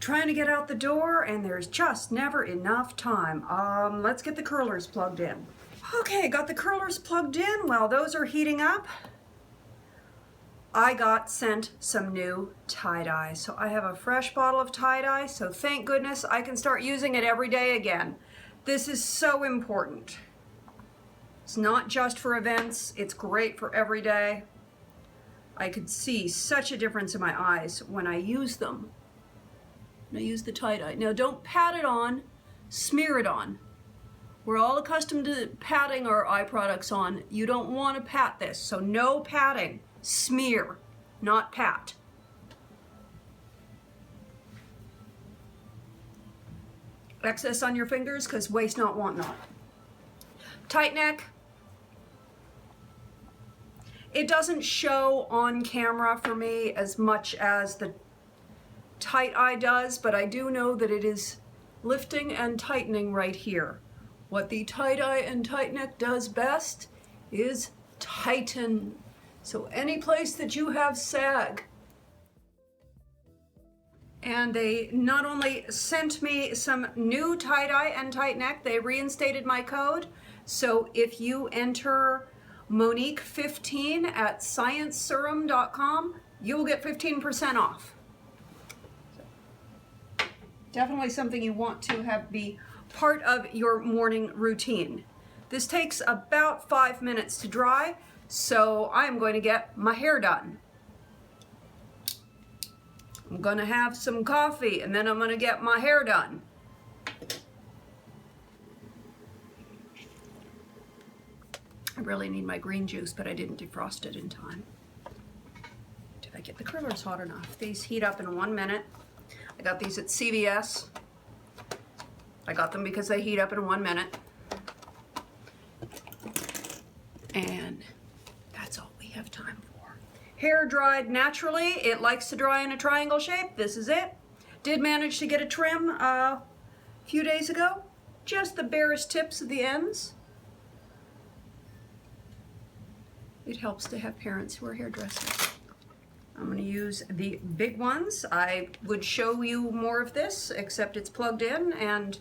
trying to get out the door and there's just never enough time. Let's get the curlers plugged in. Okay, got the curlers plugged in. While those are heating up, I got sent some new tie-dye. So I have a fresh bottle of tie-dye, so thank goodness I can start using it every day again. This is so important. It's not just for events, it's great for every day. I could see such a difference in my eyes when I use them. When I use the tie-dye. Now don't pat it on, smear it on. We're all accustomed to patting our eye products on. You don't want to pat this, so no patting. Smear, not pat. Excess on your fingers, because waste not, want not. Tight neck. It doesn't show on camera for me as much as the tight eye does, but I do know that it is lifting and tightening right here. What the tight eye and tight neck does best is tighten. So any place that you have sag. And they not only sent me some new tight eye and tight neck, they reinstated my code. So if you enter Monique15 at scienceserum.com, you will get 15% off. So, definitely something you want to have be part of your morning routine. This takes about 5 minutes to dry, so I'm going to get my hair done. I'm going to have some coffee and then I'm going to get my hair done. I really need my green juice, but I didn't defrost it in time. Did I get the curlers hot enough? These heat up in 1 minute. I got these at CVS. I got them because they heat up in 1 minute. And that's all we have time for. Hair dried naturally. It likes to dry in a triangle shape. This is it. Did manage to get a trim a few days ago. Just the barest tips of the ends. It helps to have parents who are hairdressers. I'm going to use the big ones. I would show you more of this, except it's plugged in, and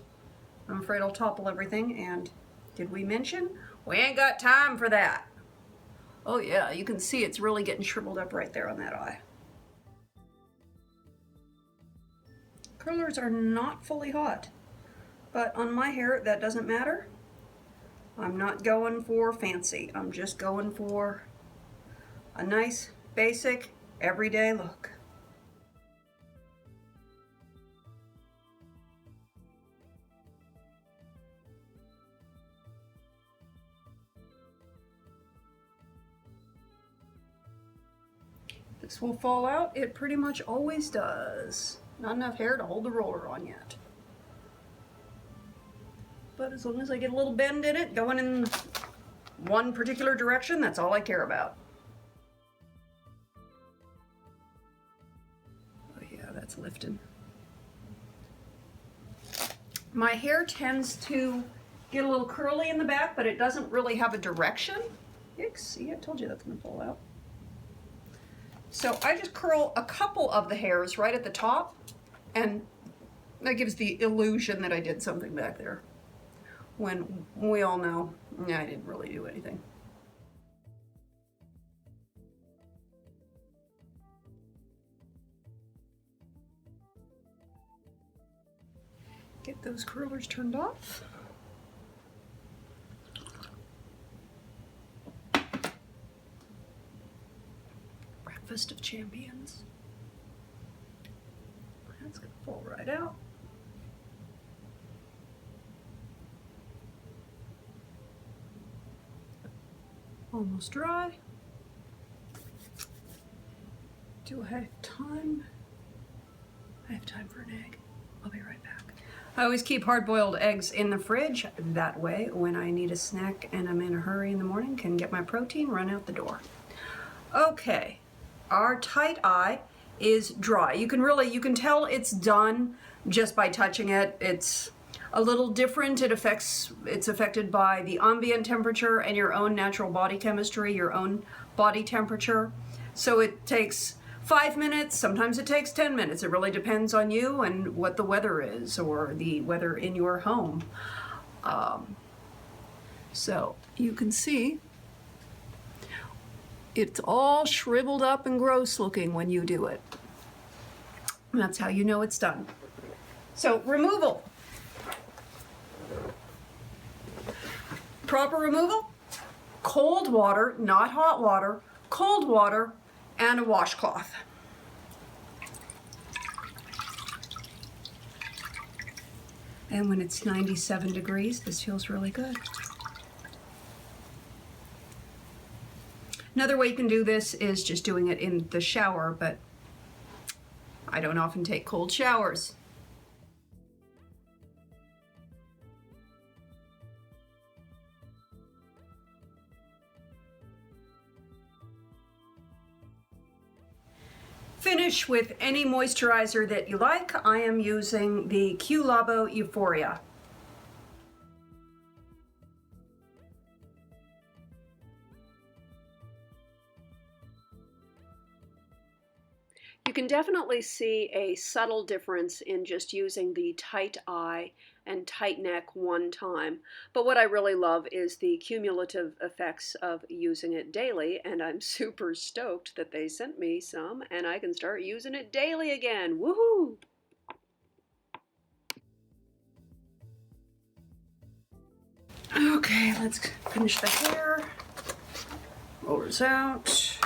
I'm afraid I'll topple everything. And did we mention? We ain't got time for that. Oh yeah, you can see it's really getting shriveled up right there on that eye. Curlers are not fully hot, but on my hair that doesn't matter. I'm not going for fancy. I'm just going for a nice, basic, everyday look. This will fall out. It pretty much always does. Not enough hair to hold the roller on yet. But as long as I get a little bend in it, going in one particular direction, that's all I care about. Oh yeah, that's lifting. My hair tends to get a little curly in the back, but it doesn't really have a direction. See, I told you that's gonna fall out. So I just curl a couple of the hairs right at the top, and that gives the illusion that I did something back there. When we all know, I didn't really do anything. Get those curlers turned off. Breakfast of champions. That's gonna fall right out. Almost dry. Do I have time? I have time for an egg. I'll be right back. I always keep hard-boiled eggs in the fridge. That way, when I need a snack and I'm in a hurry in the morning, can get my protein, run out the door. Okay, our tight eye is dry. You can tell it's done just by touching it. It's a little different. It's affected by the ambient temperature and your own natural body chemistry, your own body temperature. So it takes 5 minutes, sometimes it takes 10 minutes. It really depends on you and what the weather is, or the weather in your home. So you can see it's all shriveled up and gross looking when you do it. And that's how you know it's done. So removal. Proper removal, cold water, not hot water, cold water, and a washcloth. And when it's 97 degrees, this feels really good. Another way you can do this is just doing it in the shower, but I don't often take cold showers. Finish with any moisturizer that you like. I am using the Q Labo Euphoria. You can definitely see a subtle difference in just using the tight eye and tight neck one time. But what I really love is the cumulative effects of using it daily, and I'm super stoked that they sent me some and I can start using it daily again. Woohoo! Okay, let's finish the hair. Rollers out.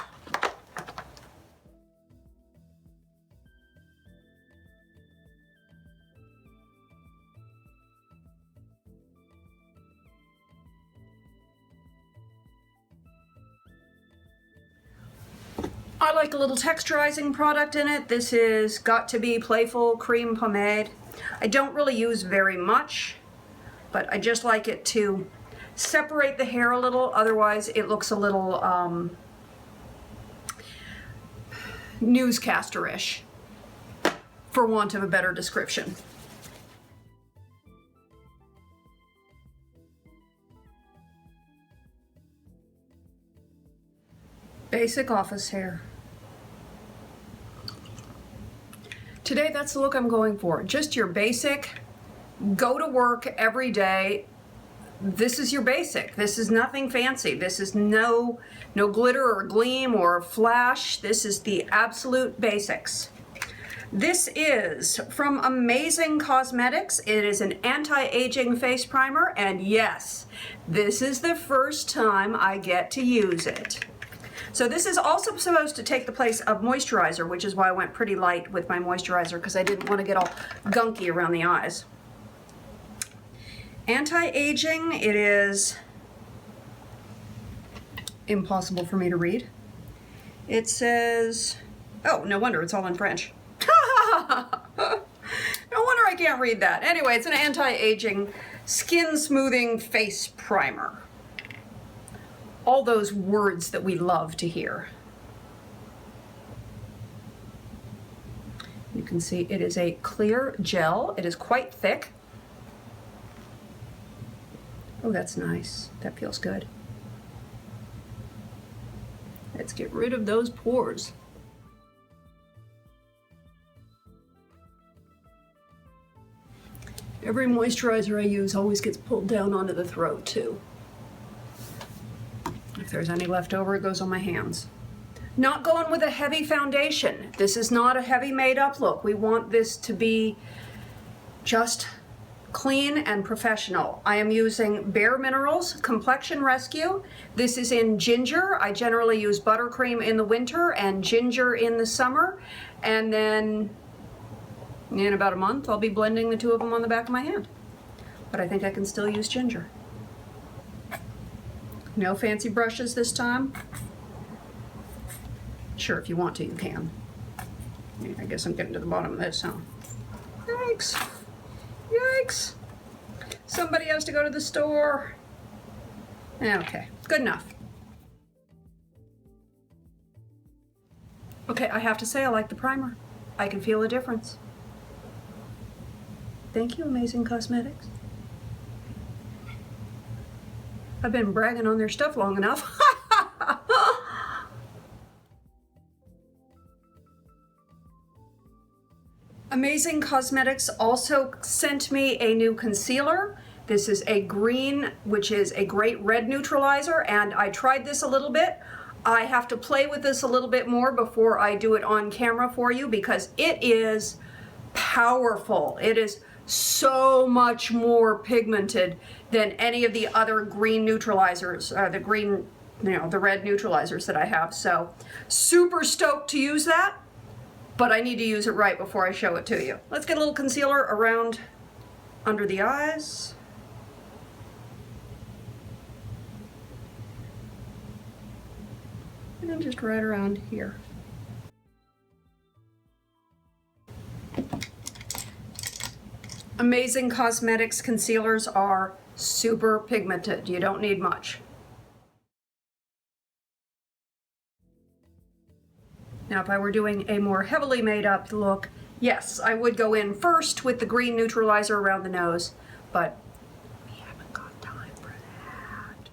I like a little texturizing product in it. This is Got to Be Playful Cream Pomade. I don't really use very much, but I just like it to separate the hair a little. Otherwise, it looks a little newscaster-ish, for want of a better description. Basic office hair. Today, that's the look I'm going for. Just your basic, go to work every day. This is your basic. This is nothing fancy. This is no glitter or gleam or flash. This is the absolute basics. This is from Amazing Cosmetics. It is an anti-aging face primer, and yes, this is the first time I get to use it. So this is also supposed to take the place of moisturizer, which is why I went pretty light with my moisturizer, because I didn't want to get all gunky around the eyes. Anti-aging, it is impossible for me to read. It says, oh, no wonder, it's all in French. No wonder I can't read that. Anyway, it's an anti-aging skin smoothing face primer. All those words that we love to hear. You can see it is a clear gel. It is quite thick. Oh, that's nice. That feels good. Let's get rid of those pores. Every moisturizer I use always gets pulled down onto the throat too. If there's any left over, it goes on my hands. Not going with a heavy foundation. This is not a heavy made up look. We want this to be just clean and professional. I am using Bare Minerals Complexion Rescue. This is in ginger. I generally use buttercream in the winter and ginger in the summer. And then in about a month, I'll be blending the two of them on the back of my hand. But I think I can still use ginger. No fancy brushes this time. Sure, if you want to, you can. I guess I'm getting to the bottom of this, huh? Yikes. Yikes. Somebody has to go to the store. Okay, good enough. Okay, I have to say I like the primer. I can feel a difference. Thank you, Amazing Cosmetics. I've been bragging on their stuff long enough. Amazing Cosmetics also sent me a new concealer. This is a green, which is a great red neutralizer, and I tried this a little bit. I have to play with this a little bit more before I do it on camera for you because it is powerful. It is so much more pigmented than any of the other green neutralizers, the red neutralizers that I have. So super stoked to use that, but I need to use it right before I show it to you. Let's get a little concealer around under the eyes. And then just right around here. Amazing Cosmetics concealers are super pigmented. You don't need much. Now, if I were doing a more heavily made up look, yes, I would go in first with the green neutralizer around the nose, but we haven't got time for that.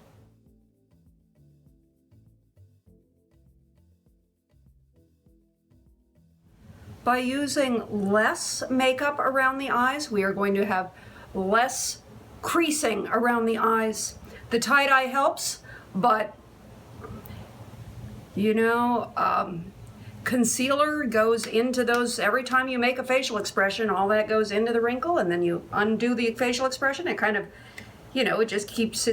By using less makeup around the eyes, we are going to have less creasing around the eyes. The tie-dye helps, but you know, concealer goes into those, every time you make a facial expression, all that goes into the wrinkle, and then you undo the facial expression, it kind of, you know, it just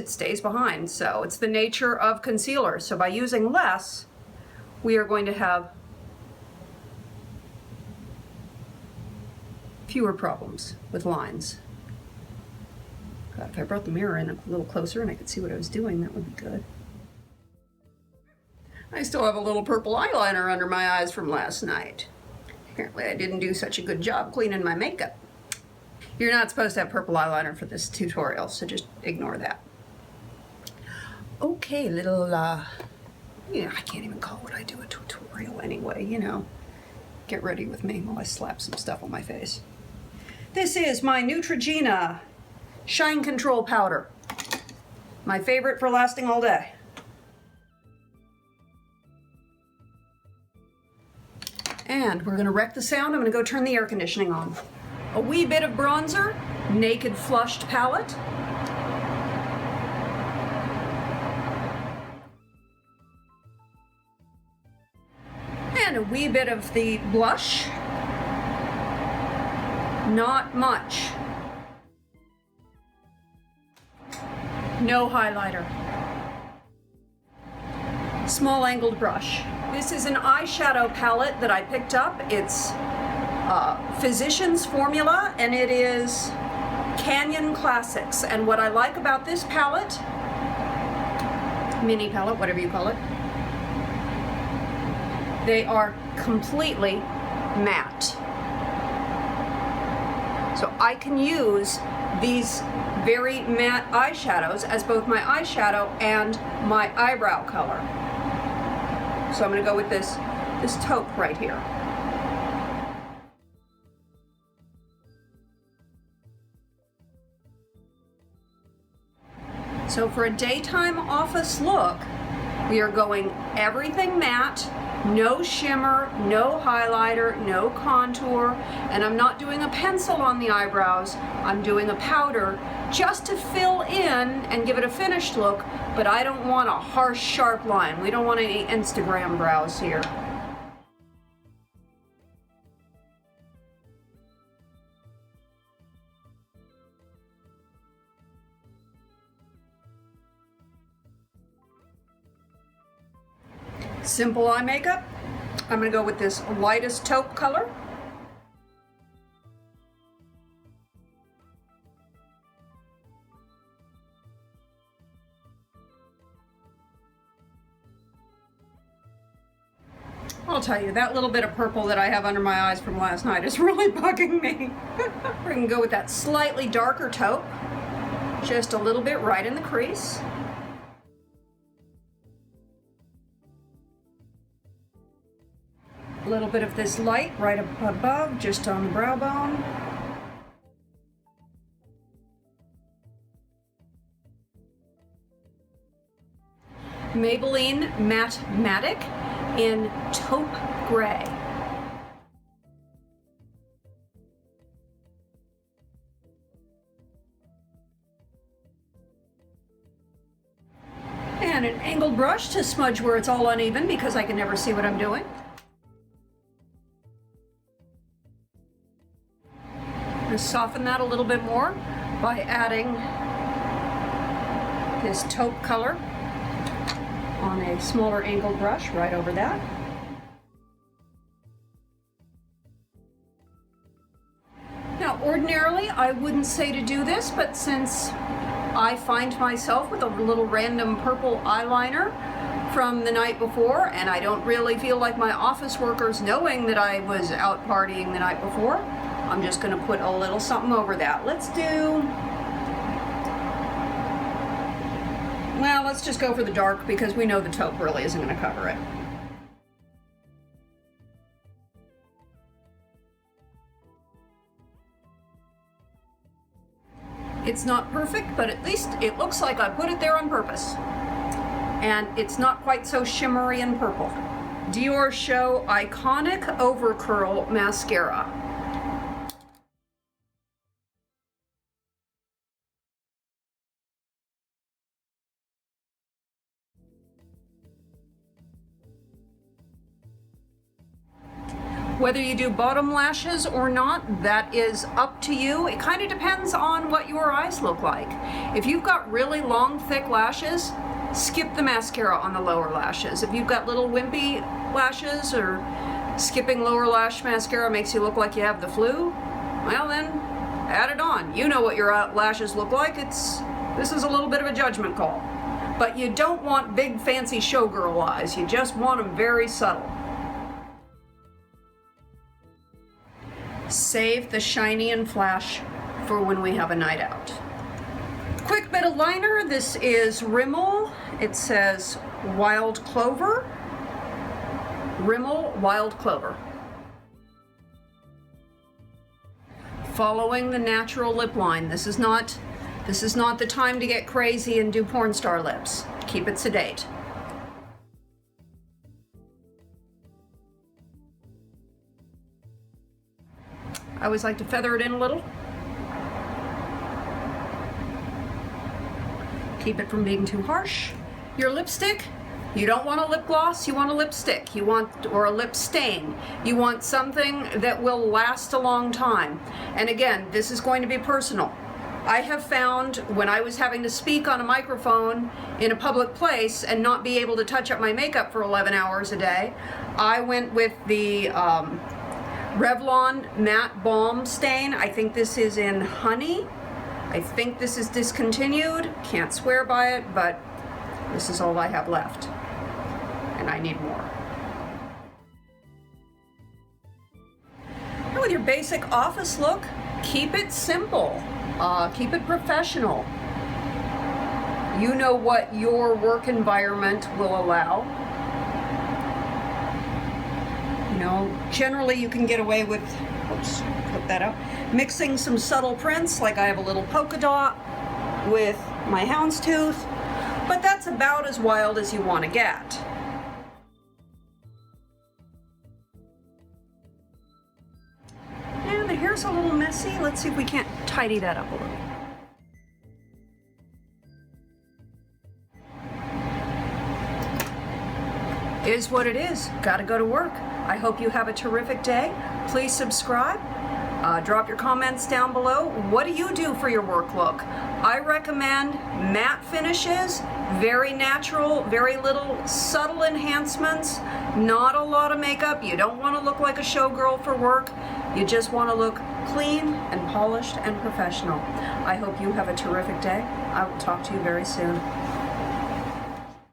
stays behind. So it's the nature of concealer. So by using less, we are going to have fewer problems with lines. God, if I brought the mirror in a little closer and I could see what I was doing, that would be good. I still have a little purple eyeliner under my eyes from last night. Apparently I didn't do such a good job cleaning my makeup. You're not supposed to have purple eyeliner for this tutorial, so just ignore that. Okay, little, I can't even call what I do a tutorial anyway, you know. Get ready with me while I slap some stuff on my face. This is my Neutrogena Shine Control Powder. My favorite for lasting all day. And we're gonna wreck the sound. I'm gonna go turn the air conditioning on. A wee bit of bronzer, Naked Flushed palette. And a wee bit of the blush. Not much. No highlighter. Small angled brush. This is an eyeshadow palette that I picked up. It's Physicians Formula, and it is Canyon Classics. And what I like about this palette, mini palette, whatever you call it, they are completely matte. So I can use these very matte eyeshadows as both my eyeshadow and my eyebrow color. So I'm going to go with this taupe right here. So for a daytime office look, we are going everything matte, no shimmer, no highlighter, no contour, and I'm not doing a pencil on the eyebrows. I'm doing a powder just to fill in and give it a finished look, but I don't want a harsh, sharp line. We don't want any Instagram brows here. Simple eye makeup. I'm going to go with this lightest taupe color. I'll tell you, that little bit of purple that I have under my eyes from last night is really bugging me. We're going to go with that slightly darker taupe, just a little bit right in the crease. A little bit of this light right up above, just on the brow bone. Maybelline Matte in taupe gray. And an angled brush to smudge where it's all uneven because I can never see what I'm doing. Just soften that a little bit more by adding this taupe color on a smaller angled brush right over that. Now, ordinarily, I wouldn't say to do this, but since I find myself with a little random purple eyeliner from the night before, and I don't really feel like my office workers knowing that I was out partying the night before, I'm just going to put a little something over that. Let's just go for the dark because we know the taupe really isn't going to cover it. It's not perfect, but at least it looks like I put it there on purpose. And it's not quite so shimmery and purple. Dior Show Iconic Overcurl Mascara. Whether you do bottom lashes or not, that is up to you. It kind of depends on what your eyes look like. If you've got really long, thick lashes, skip the mascara on the lower lashes. If you've got little wimpy lashes or skipping lower lash mascara makes you look like you have the flu, well then, add it on. You know what your lashes look like. This is a little bit of a judgment call. But you don't want big, fancy showgirl eyes. You just want them very subtle. Save the shiny and flash for when we have a night out. Quick bit of liner. This is Rimmel. It says Wild Clover. Rimmel Wild Clover. Following the natural lip line. This is not the time to get crazy and do porn star lips. Keep it sedate. I always like to feather it in a little. Keep it from being too harsh. Your lipstick, you don't want a lip gloss, you want a lipstick. Or a lip stain. You want something that will last a long time. And again, this is going to be personal. I have found when I was having to speak on a microphone in a public place and not be able to touch up my makeup for 11 hours a day, I went with the Revlon Matte Balm Stain. I think this is in Honey. I think this is discontinued. Can't swear by it, but this is all I have left. And I need more. And with your basic office look, keep it simple. Keep it professional. You know what your work environment will allow. You know, generally you can get away with, oops, put that up, mixing some subtle prints, like I have a little polka dot with my houndstooth, but that's about as wild as you want to get. And the hair's a little messy. Let's see if we can't tidy that up a little. Is what it is. Gotta go to work. I hope you have a terrific day. Please subscribe. Drop your comments down below. What do you do for your work look? I recommend matte finishes, very natural, very little subtle enhancements, not a lot of makeup. You don't want to look like a showgirl for work. You just want to look clean and polished and professional. I hope you have a terrific day. I will talk to you very soon.